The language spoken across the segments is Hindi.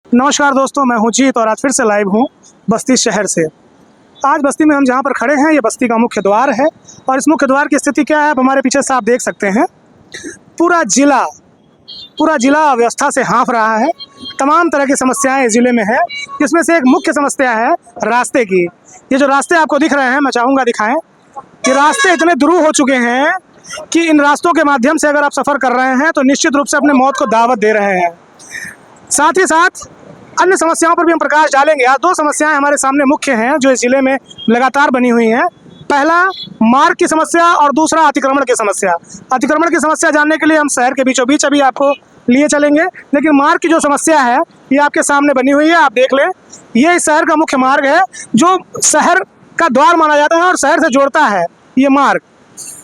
नमस्कार दोस्तों, मैं हूं जीत और आज फिर से लाइव हूं बस्ती शहर से। आज बस्ती में हम जहां पर खड़े हैं ये बस्ती का मुख्य द्वार है और इस मुख्य द्वार की स्थिति क्या है आप हमारे पीछे से आप देख सकते हैं। पूरा जिला अव्यवस्था से हाँफ रहा है। तमाम तरह की समस्याएं इस ज़िले में है, जिसमें से एक मुख्य समस्या है रास्ते की। ये जो रास्ते आपको दिख रहे हैं मैं चाहूँगा दिखाएँ कि रास्ते इतने दुरूह हो चुके हैं कि इन रास्तों के माध्यम से अगर आप सफ़र कर रहे हैं तो निश्चित रूप से अपने मौत को दावत दे रहे हैं। साथ ही साथ अन्य समस्याओं पर भी हम प्रकाश डालेंगे। आज दो समस्याएं हमारे सामने मुख्य हैं जो इस ज़िले में लगातार बनी हुई हैं। पहला मार्ग की समस्या और दूसरा अतिक्रमण की समस्या। अतिक्रमण की समस्या जानने के लिए हम शहर के बीचों बीच अभी आपको लिए चलेंगे, लेकिन मार्ग की जो समस्या है ये आपके सामने बनी हुई है। आप देख लें, ये इस शहर का मुख्य मार्ग है जो शहर का द्वार माना जाता है और शहर से जोड़ता है ये मार्ग।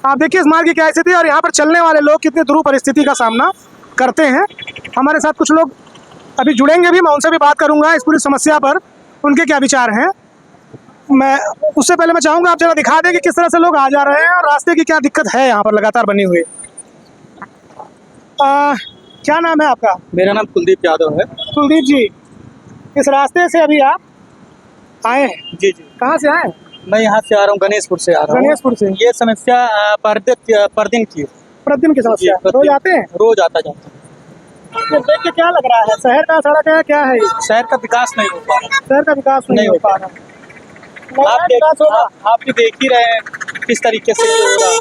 आप देखिए इस मार्ग की क्या स्थिति है और यहाँ पर चलने वाले लोग कितनी दुरूह परिस्थिति का सामना करते हैं। हमारे साथ कुछ लोग अभी जुड़ेंगे भी, मैं उनसे भी बात करूंगा इस पूरी समस्या पर, उनके क्या विचार हैं। मैं उससे पहले मैं चाहूँगा आप जरा दिखा दें कि किस तरह से लोग आ जा रहे हैं और रास्ते की क्या दिक्कत है यहाँ पर लगातार बनी हुई। क्या नाम है आपका? मेरा नाम कुलदीप यादव है। कुलदीप जी, इस रास्ते से अभी आप आए हैं? जी जी। कहाँ से आए? मैं यहाँ से आ रहा हूँ, गणेशपुर से आ रहा हूँ। गणेशपुर से। ये समस्या प्रतिदिन की प्रतिदिन की समस्या? रोज आते हैं? रोज आता जाता है। ये देख के क्या लग रहा है, शहर का सड़क है क्या है? शहर का विकास नहीं हो पा रहा। शहर का विकास नहीं हो पा रहा। आप भी देख ही रहे हैं किस तरीके से हो रहा है।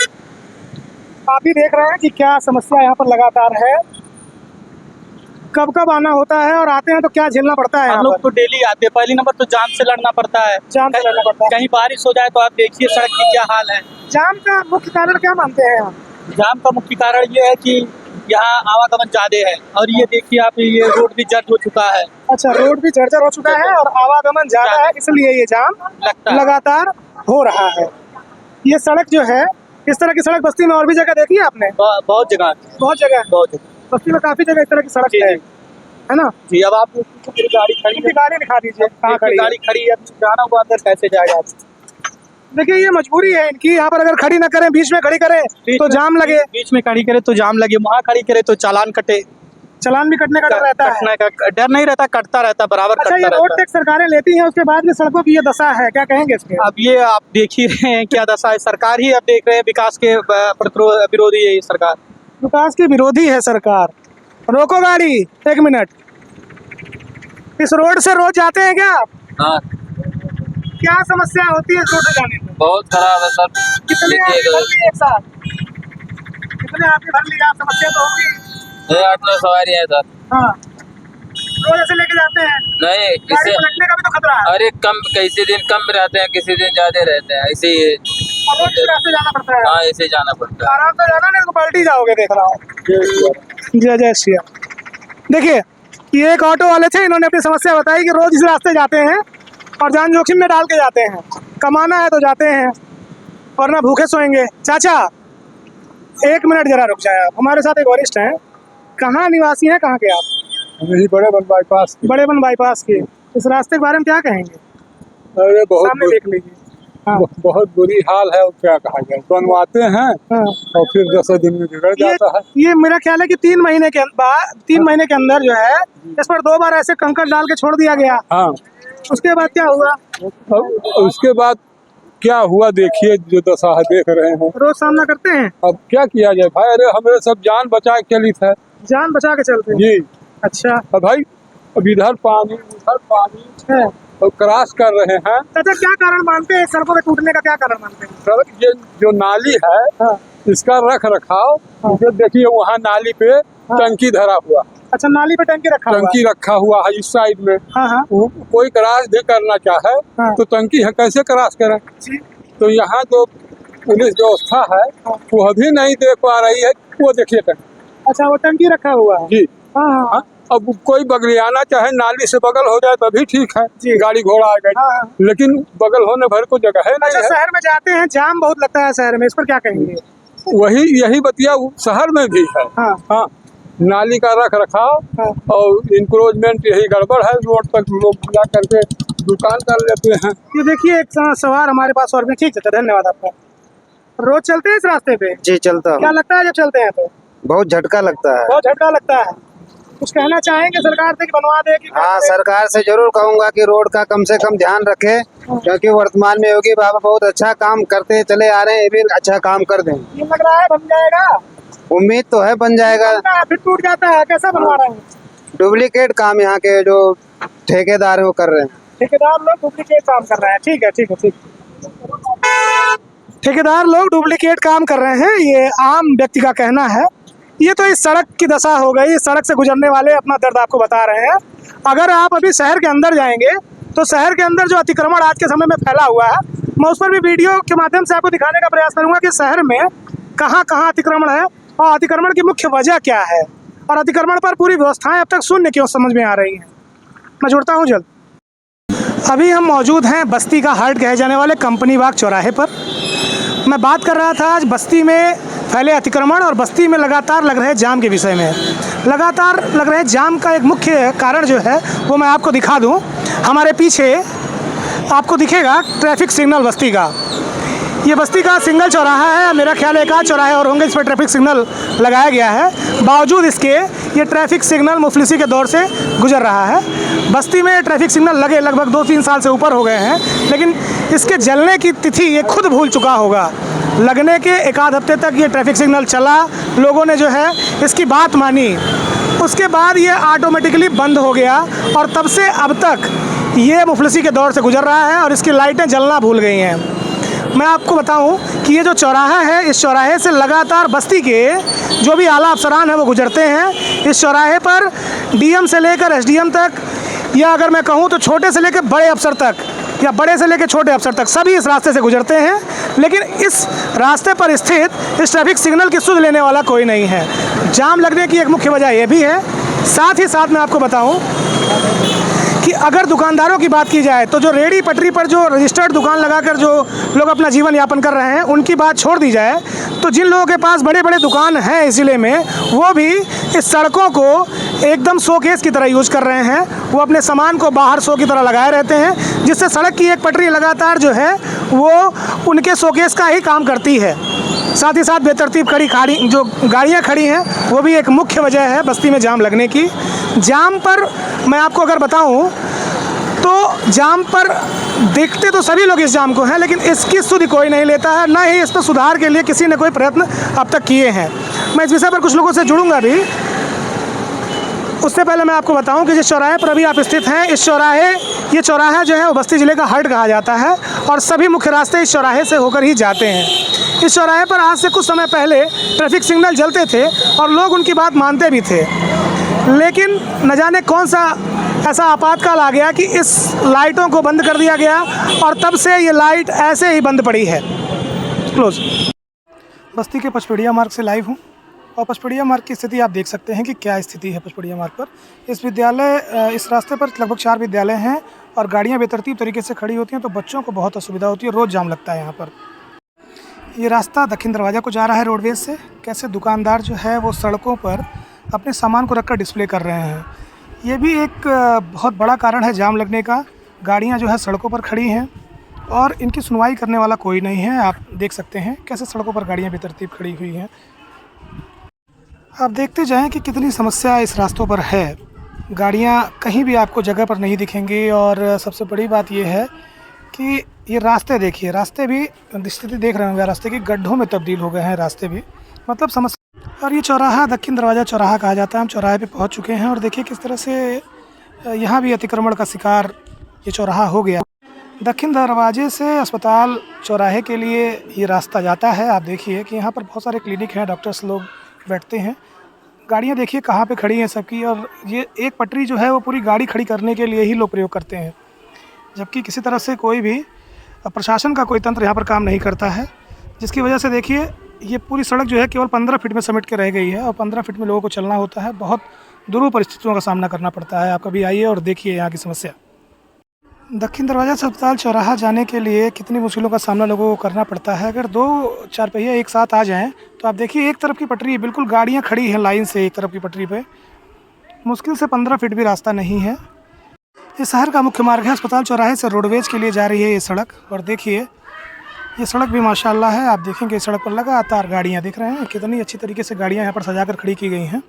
आप भी देख रहे हैं कि क्या समस्या यहाँ पर लगातार है। कब कब आना होता है और आते हैं तो क्या झेलना पड़ता है? हम लोग तो डेली आते हैं। पहली नंबर तो जाम से लड़ना पड़ता है। जाम से लड़ना पड़ता है। कहीं बारिश हो जाए तो आप देखिए सड़क की क्या हाल है। जाम का मुख्य कारण क्या मानते हैं आप? जाम का मुख्य कारण ये है कि यहाँ आवागमन ज्यादा है और ये देखिए आप, ये रोड भी जर्द हो चुका है। अच्छा, रोड भी जर्जर हो चुका है और आवागमन ज्यादा है, इसलिए ये जाम लगातार हो रहा है। ये सड़क जो है, इस तरह की सड़क बस्ती में और भी जगह देखी है आपने? बहुत जगह बस्ती में काफी जगह इस तरह की सड़क है ना जी। अब आप गाड़ी खड़ी है, गाड़ी दिखा दीजिए कहाँ खड़ी है? गाड़ी खड़ी है, जाना हुआ अंदर कैसे जाएगा आप? देखिए ये मजबूरी है इनकी, यहाँ पर अगर खड़ी ना करें, बीच में खड़ी करें तो जाम लगे। बीच में खड़ी करे तो जाम लगे, वहाँ खड़ी करे तो चालान कटे। चालान भी कटने का डर रहता है? कटने का डर नहीं रहता, कटता रहता, बराबर अच्छा, ये रोड टैक्स सरकारें लेती हैं, उसके बाद में सड़कों की ये दशा है, क्या कहेंगे इसके? अब ये आप देख ही रहे हैं क्या दशा है। सरकार ही अब देख रहे हैं विकास के विरोधी है ये सरकार। विकास के विरोधी है सरकार। रोको गाड़ी, एक मिनट। इस रोड से रोज जाते हैं क्या आप? हाँ, क्या समस्या होती है इस रोड से जाने में? बहुत खराब है सर। कितने आपने भर ली एक साथ? कितने आपने भर लिया? समस्या तो होगी। 8-9 सवारी है सर। हाँ, रोज ऐसे लेके जाते हैं? नहीं, गाड़ी किसी पलटने का भी तो खतरा है। अरे कम, किसी दिन कम रहते हैं, किसी दिन ज्यादा रहते हैं, ऐसे ही। रोज से रास्ते जाना पड़ता है? हाँ, ऐसे जाना पड़ता है। आराम से जाना, नहीं तो पलटी जाओगे, देख रहा हूँ। जय जय श्री राम। देखिए ये एक ऑटो वाले थे, इन्होंने अपनी समस्या बताई कि रोज इस रास्ते जाते हैं और जान जोखिम में डाल के जाते हैं। कमाना है तो जाते हैं वरना भूखे सोएंगे। चाचा एक मिनट जरा रुक जाए आप, हमारे साथ एक वरिष्ठ हैं। कहाँ निवासी हैं, कहाँ के आप? यही बड़े बन बाईपास। बड़े बन बाईपास के। इस रास्ते के बारे में क्या कहेंगे? अरे सामने देख लीजिए। हाँ। बहुत बुरी हाल है और क्या कहा जाए। बनवाते हैं हाँ। और फिर 10 दिन में बिगड़ जाता है। ये मेरा ख्याल है कि 3 महीने के बाद, 3 महीने के अंदर जो है इस पर 2 बार ऐसे कंकड़ डाल के छोड़ दिया गया। हाँ, उसके बाद क्या हुआ? उसके बाद क्या हुआ देखिए, जो दशा है देख रहे हैं। रोज सामना करते हैं। अब क्या किया जाए भाई, अरे हमें सब जान बचा के चलित है। जान बचा के चलते हैं जी। अच्छा। अब भाई अब इधर पानी उधर पानी है और क्रॉस कर रहे हैं। चाचा क्या कारण मानते हैं सड़कों के टूटने का? क्या कारण मानते हैं? सड़क ये जो नाली है हाँ। इसका रख रखाव। ये देखिए वहाँ नाली पे टंकी धरा हुआ। अच्छा, नाली पे टंकी रखा हुआ है? टंकी रखा हुआ है इस साइड में। हाँ हाँ। कोई क्रॉस भी करना चाहे हाँ। तो टंकी है, कैसे क्रॉस करें? जी। तो यहाँ जो पुलिस व्यवस्था है वो अभी नहीं दे पा रही है। वो देखिए टंकी। अच्छा, वो टंकी रखा हुआ है। जी। हाँ हाँ। हाँ, अब कोई बगलियाना चाहे नाली से बगल हो जाए तभी ठीक है, जी। गाड़ी घोड़ा आ गई। हाँ। लेकिन बगल होने भर को जगह है नहीं अच्छा, है। शहर में जाते हैं, जाम बहुत लगता है शहर में, इस पर क्या कहेंगे? वही यही बतिया शहर में भी है। हाँ। हाँ, नाली का रख रखाव हाँ। और इंक्रोचमेंट यही गड़बड़ है। रोड तक लोग जा करके दुकान कर लेते हैं। ये देखिए एक सवार हमारे पास और भी। ठीक है, धन्यवाद आपका। रोज चलते हैं इस रास्ते पे? जी चलता क्या हूँ। लगता है जब चलते हैं तो? बहुत झटका लगता है। बहुत झटका लगता है। कुछ कहना चाहेंगे सरकार से कि बनवा दे कि हाँ, सरकार से जरूर कहूंगा कि रोड का कम से कम ध्यान रखे, क्योंकि वर्तमान में योगी बाबा बहुत अच्छा काम करते चले आ रहे हैं, ये भी अच्छा काम कर दें। ये लग रहा है बन जाएगा, उम्मीद तो है बन जाएगा। फिर टूट जाता है, कैसा बनवा रहे हैं? डुप्लीकेट काम यहाँ के जो ठेकेदार है वो कर रहे हैं। ठेकेदार लोग डुप्लीकेट काम कर रहे हैं। ठीक है, ठीक है, ठीक। ठेकेदार लोग डुप्लीकेट काम कर रहे हैं, ये आम व्यक्ति का कहना है। ये तो इस सड़क की दशा हो गई। इस सड़क से गुजरने वाले अपना दर्द आपको बता रहे हैं। अगर आप अभी शहर के अंदर जाएंगे तो शहर के अंदर जो अतिक्रमण आज के समय में फैला हुआ है, मैं उस पर भी वीडियो के माध्यम से आपको दिखाने का प्रयास करूंगा कि शहर में कहाँ कहाँ अतिक्रमण है और अतिक्रमण की मुख्य वजह क्या है, और अतिक्रमण पर पूरी व्यवस्थाएं अब तक शून्य क्यों समझ में आ रही हैं। मैं जुड़ता हूँ जल्द। अभी हम मौजूद हैं बस्ती का हार्ट कहे जाने वाले कंपनी बाग चौराहे पर। मैं बात कर रहा था आज बस्ती में फैले अतिक्रमण और बस्ती में लगातार लग रहे जाम के विषय में। लगातार लग रहे जाम का एक मुख्य कारण जो है वो मैं आपको दिखा दूं। हमारे पीछे आपको दिखेगा ट्रैफिक सिग्नल बस्ती का। ये बस्ती का सिंगल चौराहा है। मेरा ख्याल है एक आध चौराहे और होंगे इस पर ट्रैफिक सिग्नल लगाया गया है। बावजूद इसके ये ट्रैफिक सिग्नल मुफलिसी के दौर से गुजर रहा है। बस्ती में ट्रैफिक सिग्नल लगे लगभग 2-3 साल से ऊपर हो गए हैं, लेकिन इसके जलने की तिथि ये खुद भूल चुका होगा। लगने के एक आध हफ्ते तक ये ट्रैफिक सिग्नल चला, लोगों ने जो है इसकी बात मानी, उसके बाद ये ऑटोमेटिकली बंद हो गया और तब से अब तक ये मुफलिसी के दौर से गुजर रहा है और इसकी लाइटें जलना भूल गई हैं। मैं आपको बताऊं कि ये जो चौराहा है, इस चौराहे से लगातार बस्ती के जो भी आला अफसरान हैं वो गुजरते हैं। इस चौराहे पर डीएम से लेकर एसडीएम तक, या अगर मैं कहूं तो छोटे से लेकर बड़े अफसर तक, या बड़े से लेकर छोटे अफसर तक, सभी इस रास्ते से गुजरते हैं। लेकिन इस रास्ते पर स्थित इस ट्रैफिक सिग्नल की सुध लेने वाला कोई नहीं है। जाम लगने की एक मुख्य वजह ये भी है। साथ ही साथ मैं आपको बताऊं कि अगर दुकानदारों की बात की जाए तो जो रेहड़ी पटरी पर जो रजिस्टर्ड दुकान लगाकर जो लोग अपना जीवन यापन कर रहे हैं, उनकी बात छोड़ दी जाए तो जिन लोगों के पास बड़े बड़े दुकान हैं इस ज़िले में, वो भी इस सड़कों को एकदम शोकेस की तरह यूज कर रहे हैं। वो अपने सामान को बाहर शो की तरह लगाए रहते हैं, जिससे सड़क की एक पटरी लगातार जो है वो उनके शोकेस का ही काम करती है। साथ ही साथ बेतरतीब खाड़ी जो गाड़ियाँ खड़ी हैं वो भी एक मुख्य वजह है बस्ती में जाम लगने की। जाम पर मैं आपको अगर बताऊं तो जाम पर देखते तो सभी लोग इस जाम को हैं, लेकिन इसकी सुध कोई नहीं लेता है, ना ही इस पर सुधार के लिए किसी ने कोई प्रयत्न अब तक किए हैं। मैं इस विषय पर कुछ लोगों से जुड़ूंगा भी। उससे पहले मैं आपको बताऊं कि जिस चौराहे पर अभी आप स्थित हैं, ये चौराहा जो है वो बस्ती ज़िले का हार्ट कहा जाता है और सभी मुख्य रास्ते इस चौराहे से होकर ही जाते हैं। इस चौराहे पर आज से कुछ समय पहले ट्रैफिक सिग्नल जलते थे और लोग उनकी बात मानते भी थे, लेकिन न जाने कौन सा ऐसा आपातकाल आ गया कि इस लाइटों को बंद कर दिया गया और तब से ये लाइट ऐसे ही बंद पड़ी है। क्लोज। बस्ती के पचपेड़िया मार्ग से लाइव हूँ और पचपेड़िया मार्ग की स्थिति आप देख सकते हैं कि क्या स्थिति है पचपेड़िया मार्ग पर। इस रास्ते पर लगभग 4 विद्यालय हैं और गाड़ियाँ बेतरतीब तरीके से खड़ी होती हैं, तो बच्चों को बहुत असुविधा होती है। रोज़ जाम लगता है यहाँ पर। ये रास्ता दक्षिण दरवाज़ा को जा रहा है रोडवेज से। कैसे दुकानदार जो है वो सड़कों पर अपने सामान को रखकर डिस्प्ले कर रहे हैं, ये भी एक बहुत बड़ा कारण है जाम लगने का। गाड़ियाँ जो है सड़कों पर खड़ी हैं और इनकी सुनवाई करने वाला कोई नहीं है। आप देख सकते हैं कैसे सड़कों पर गाड़ियाँ बेतरतीब खड़ी हुई हैं। आप देखते जाएं कि कितनी समस्या इस रास्तों पर है। गाड़ियाँ कहीं भी आपको जगह पर नहीं दिखेंगी और सबसे बड़ी बात यह है कि ये रास्ते देखिए, रास्ते भी स्थिति देख रहे होंगे, रास्ते के गड्ढों में तब्दील हो गए हैं रास्ते भी, मतलब समस्या। और ये चौराहा दक्षिण दरवाज़ा चौराहा कहा जाता है। हम चौराहे पे पहुंच चुके हैं और देखिए किस तरह से यहाँ भी अतिक्रमण का शिकार ये चौराहा हो गया। दक्षिण दरवाजे से अस्पताल चौराहे के लिए ये रास्ता जाता है। आप देखिए कि यहाँ पर बहुत सारे क्लिनिक हैं, डॉक्टर्स लोग बैठते हैं। गाड़ियाँ देखिए कहाँ पे खड़ी हैं सबकी, और ये एक पटरी जो है वो पूरी गाड़ी खड़ी करने के लिए ही लोग प्रयोग करते हैं, जबकि किसी तरह से कोई भी प्रशासन का कोई तंत्र यहाँ पर काम नहीं करता है, जिसकी वजह से देखिए ये पूरी सड़क जो है केवल 15 फीट में समेट के रह गई है और 15 फीट में लोगों को चलना होता है। बहुत दुरूह परिस्थितियों का सामना करना पड़ता है। आप कभी आइए और देखिए यहाँ की समस्या। दक्षिण दरवाज़ा से अस्पताल चौराहा जाने के लिए कितनी मुश्किलों का सामना लोगों को करना पड़ता है। अगर 2-4 पहिया एक साथ आ जाएं तो आप देखिए एक तरफ की पटरी बिल्कुल गाड़ियाँ खड़ी हैं लाइन से, एक तरफ की पटरी पे मुश्किल से 15 फीट भी रास्ता नहीं है। इस शहर का मुख्य मार्ग है। अस्पताल चौराहे से रोडवेज के लिए जा रही है ये सड़क, और देखिए ये सड़क भी माशाल्लाह है। आप देखेंगे इस सड़क पर लगातार गाड़ियाँ दिख रहे हैं, कितनी अच्छी तरीके से गाड़ियाँ यहाँ पर सजाकर खड़ी की गई हैं।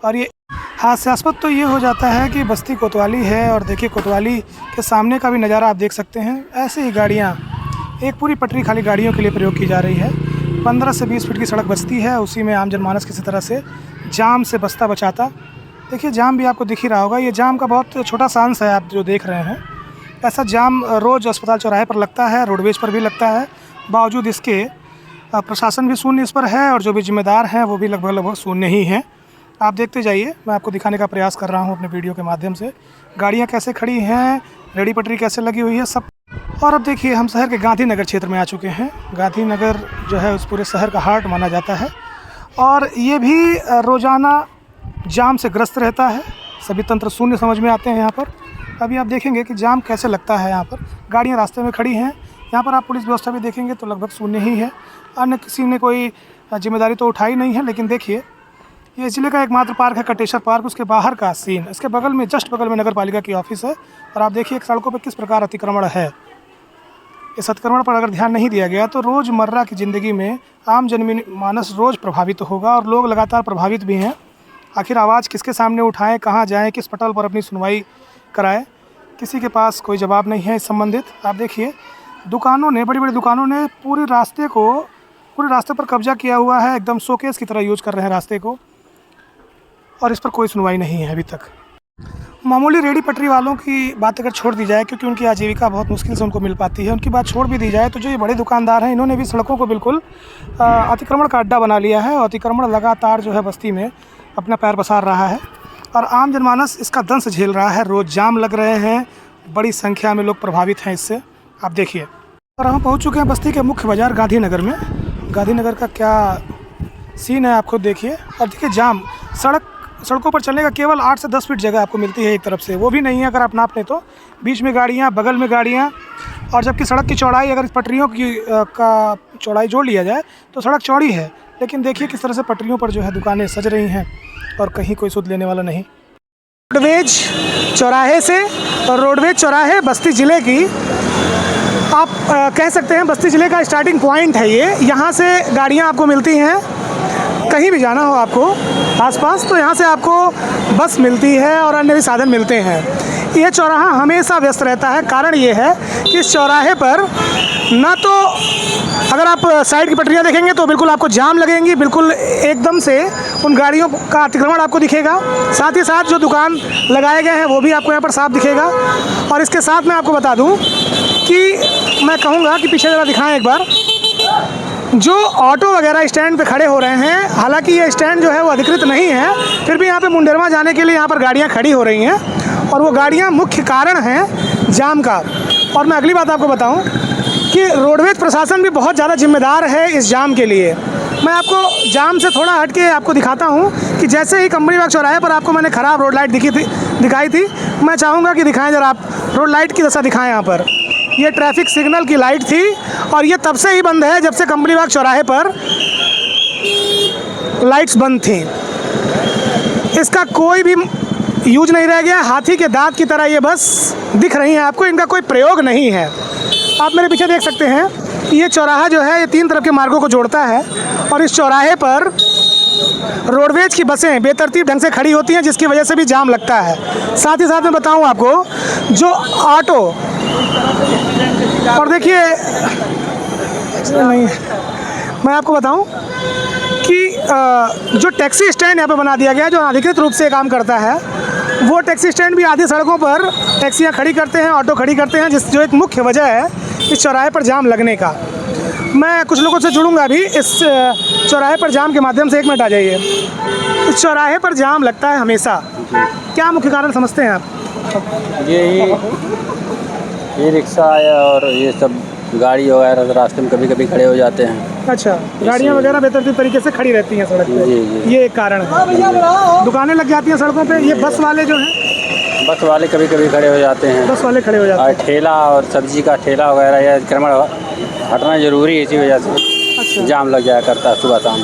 और ये हास्यास्पद तो ये हो जाता है कि बस्ती कोतवाली है और देखिए कोतवाली के सामने का भी नज़ारा आप देख सकते हैं। ऐसे ही गाड़ियाँ, एक पूरी पटरी खाली गाड़ियों के लिए प्रयोग की जा रही है। 15 से 20 फीट की सड़क बचती है, उसी में आम जनमानस किसी तरह से जाम से बचता बचाता। देखिए जाम भी आपको दिख ही रहा होगा, ये जाम का बहुत छोटा सा अंश है आप जो देख रहे हैं। ऐसा जाम रोज़ अस्पताल चौराहे पर लगता है, रोडवेज पर भी लगता है। बावजूद इसके प्रशासन भी शून्य इस पर है और जो भी जिम्मेदार हैं वो भी लगभग शून्य ही हैं। आप देखते जाइए, मैं आपको दिखाने का प्रयास कर रहा हूँ अपने वीडियो के माध्यम से। गाड़ियाँ कैसे खड़ी हैं, रेडी पटरी कैसे लगी हुई है, सब। और अब देखिए हम शहर के गांधीनगर क्षेत्र में आ चुके हैं। गांधीनगर जो है उस पूरे शहर का हार्ट माना जाता है और ये भी रोज़ाना जाम से ग्रस्त रहता है। सभी तंत्र शून्य समझ में आते हैं यहाँ पर। अभी आप देखेंगे कि जाम कैसे लगता है। यहाँ पर गाड़ियाँ रास्ते में खड़ी हैं। यहाँ पर आप पुलिस व्यवस्था भी देखेंगे तो लगभग शून्य ही है। अन्य किसी ने कोई जिम्मेदारी तो उठाई नहीं है। लेकिन देखिए ये जिले का एकमात्र पार्क है कटेश्वर पार्क, उसके बाहर का सीन। इसके बगल में, जस्ट बगल में नगर पालिका की ऑफिस है और आप देखिए सड़कों पर किस प्रकार अतिक्रमण है। इस अतिक्रमण पर अगर ध्यान नहीं दिया गया तो रोज़मर्रा की ज़िंदगी में आम जनमानस रोज़ प्रभावित होगा और लोग लगातार प्रभावित भी हैं। आखिर आवाज़ किसके सामने उठाएं, कहाँ जाएं, किस पटल पर अपनी सुनवाई कराएं, किसी के पास कोई जवाब नहीं है इस संबंधित। आप देखिए दुकानों ने, बड़ी बड़ी दुकानों ने पूरे रास्ते पर कब्जा किया हुआ है। एकदम शोकेस की तरह यूज कर रहे हैं रास्ते को और इस पर कोई सुनवाई नहीं है अभी तक। मामूली रेडी पटरी वालों की बात अगर छोड़ दी जाए, क्योंकि उनकी आजीविका बहुत मुश्किल से उनको मिल पाती है, उनकी बात छोड़ भी दी जाए तो जो ये बड़े दुकानदार हैं इन्होंने भी सड़कों को बिल्कुल अतिक्रमण का अड्डा बना लिया है और अतिक्रमण लगातार जो है बस्ती में अपना पैर पसार रहा है और आम जनमानस इसका दंश झेल रहा है। रोज़ जाम लग रहे हैं, बड़ी संख्या में लोग प्रभावित हैं इससे। आप देखिए और हम पहुंच चुके हैं बस्ती के मुख्य बाज़ार गांधीनगर में। गांधीनगर का क्या सीन है आप खुद देखिए। और देखिए जाम, सड़कों पर चलने का केवल 8 से 10 फीट जगह आपको मिलती है एक तरफ से, वो भी नहीं है अगर आप नाप लें तो। बीच में गाड़ियाँ, बगल में गाड़ियाँ, और जबकि सड़क की चौड़ाई, अगर पटरियों की का चौड़ाई जोड़ लिया जाए तो सड़क चौड़ी है। लेकिन देखिए किस तरह से पटरियों पर जो है दुकानें सज रही हैं और कहीं कोई सुध लेने वाला नहीं। रोडवेज चौराहे से, और रोडवेज चौराहे बस्ती ज़िले की आप कह सकते हैं बस्ती ज़िले का स्टार्टिंग पॉइंट है ये। यहाँ से गाड़ियाँ आपको मिलती हैं, कहीं भी जाना हो आपको आसपास तो यहाँ से आपको बस मिलती है और अन्य भी साधन मिलते हैं। ये चौराहा हमेशा व्यस्त रहता है। कारण ये है कि इस चौराहे पर ना तो अगर आप साइड की पटरियाँ देखेंगे तो बिल्कुल आपको जाम लगेंगी, बिल्कुल एकदम से उन गाड़ियों का अतिक्रमण आपको दिखेगा। साथ ही साथ जो दुकान लगाए गए हैं वो भी आपको यहाँ पर साफ दिखेगा। और इसके साथ मैं आपको बता दूँ कि मैं कहूँगा कि पीछे ज़रा दिखाएँ एक बार, जो ऑटो वगैरह स्टैंड पे खड़े हो रहे हैं, हालांकि ये स्टैंड जो है वो अधिकृत नहीं है, फिर भी यहाँ पे मुंडेरवा जाने के लिए यहाँ पर गाड़ियाँ खड़ी हो रही हैं और वो गाड़ियाँ मुख्य कारण हैं जाम का। और मैं अगली बात आपको बताऊं कि रोडवेज प्रशासन भी बहुत ज़्यादा जिम्मेदार है इस जाम के लिए। मैं आपको जाम से थोड़ा हट के आपको दिखाता हूँ कि जैसे ही कंपनी बाग चौराहे पर आपको मैंने ख़राब रोड लाइट दिखाई थी, मैं चाहूँगा कि दिखाएँ ज़रा आप रोड लाइट की दशा दिखाएँ। यहाँ पर ये ट्रैफिक सिग्नल की लाइट थी और ये तब से ही बंद है जब से कंपनी बाग चौराहे पर लाइट्स बंद थी। इसका कोई भी यूज नहीं रह गया। हाथी के दांत की तरह ये बस दिख रही हैं आपको, इनका कोई प्रयोग नहीं है। आप मेरे पीछे देख सकते हैं ये चौराहा जो है ये 3 तरफ के मार्गों को जोड़ता है और इस चौराहे पर रोडवेज की बसें बेतरतीब ढंग से खड़ी होती हैं जिसकी वजह से भी जाम लगता है। साथ ही साथ मैं बताऊं आपको जो ऑटो, और देखिए नहीं, मैं आपको बताऊं कि जो टैक्सी स्टैंड यहाँ पे बना दिया गया जो अधिकृत रूप से काम करता है, वो टैक्सी स्टैंड भी आधी सड़कों पर टैक्सियाँ खड़ी करते हैं, ऑटो खड़ी करते हैं, जो एक मुख्य वजह है इस चौराहे पर जाम लगने का। मैं कुछ लोगों से जुड़ूंगा अभी इस चौराहे पर जाम के माध्यम से। 1 मिनट आ जाइए। इस चौराहे पर जाम लगता है हमेशा, क्या मुख्य कारण समझते हैं आप? ये रिक्शा है और ये सब गाड़ी वगैरह रास्ते में कभी कभी खड़े हो जाते हैं। अच्छा, गाड़ियाँ वगैरह बेतरतीब तरीके से खड़ी रहती हैं सड़क पे, ये एक कारण है। दुकानें लग जाती हैं सड़कों पे। ये बस वाले जो हैं, बस वाले कभी कभी खड़े हो जाते हैं। बस वाले खड़े हो जाते और हैं। ठेला और सब्जी का ठेला वगैरह या अतिक्रमण हटना जरूरी है, इसी वजह से अच्छा, जाम लग जाया करता है सुबह शाम।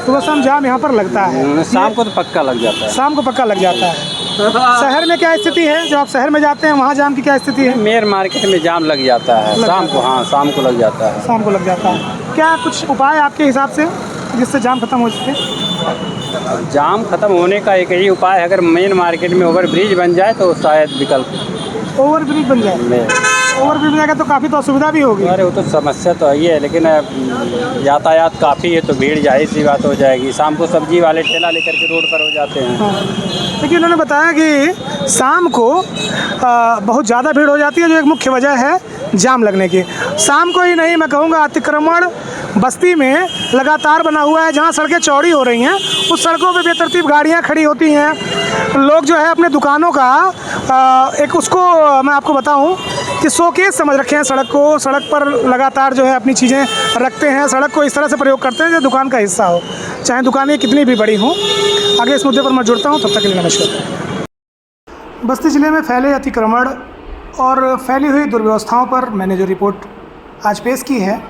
सुबह शाम जाम यहाँ पर लगता है। शाम को तो पक्का लग जाता है। शाम को पक्का लग जाता है। शहर में क्या स्थिति है? जब आप शहर में जाते हैं वहाँ जाम की क्या स्थिति है? मेयर मार्केट में जाम लग जाता है शाम को। हाँ, शाम को लग जाता है। शाम को लग जाता है। क्या कुछ उपाय आपके हिसाब से? जिससे जाम खत्म हो सके? जाम खत्म होने का एक ही उपाय है, अगर मेन मार्केट में ओवर ब्रिज बन जाए तो शायद विकल्प ओवर ब्रिज बन जाए। में। ओवर ब्रिज बनेगा तो काफ़ी तो असुविधा भी होगी। अरे वो तो समस्या तो ही है, लेकिन यातायात काफ़ी है तो भीड़ जाहिर सी बात हो जाएगी। शाम को सब्जी वाले ठेला लेकर के रोड पर हो जाते हैं। हाँ, देखिए उन्होंने बताया कि शाम को बहुत ज़्यादा भीड़ हो जाती है, जो एक मुख्य वजह है जाम लगने की। शाम को ही नहीं, मैं कहूँगा अतिक्रमण बस्ती में लगातार बना हुआ है। जहाँ सड़कें चौड़ी हो रही हैं उस सड़कों पे बेतरतीब गाड़ियाँ खड़ी होती हैं। लोग जो है अपने दुकानों का एक उसको मैं आपको बताऊं कि शोकेस समझ रखे हैं सड़क को। सड़क पर लगातार जो है अपनी चीज़ें रखते हैं, सड़क को इस तरह से प्रयोग करते हैं जो दुकान का हिस्सा हो, चाहे दुकानें कितनी भी बड़ी हों। आगे इस मुद्दे पर मैं जुड़ता हूं, तब तक के लिए नमस्कार। बस्ती ज़िले में फैले अतिक्रमण और फैली हुई दुर्व्यवस्थाओं पर मैंने जो रिपोर्ट आज पेश की है,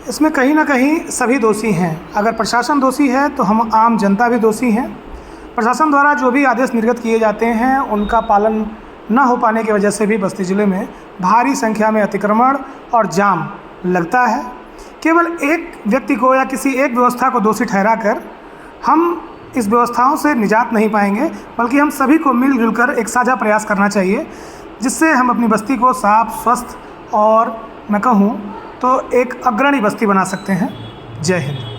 इसमें कहीं ना कहीं सभी दोषी हैं। अगर प्रशासन दोषी है तो हम आम जनता भी दोषी हैं। प्रशासन द्वारा जो भी आदेश निर्गत किए जाते हैं उनका पालन न हो पाने की वजह से भी बस्ती ज़िले में भारी संख्या में अतिक्रमण और जाम लगता है। केवल एक व्यक्ति को या किसी एक व्यवस्था को दोषी ठहराकर हम इस व्यवस्थाओं से निजात नहीं पाएंगे, बल्कि हम सभी को मिलजुल कर एक साझा प्रयास करना चाहिए, जिससे हम अपनी बस्ती को साफ, स्वस्थ और मैं कहूँ तो एक अग्रणी बस्ती बना सकते हैं। जय हिंद।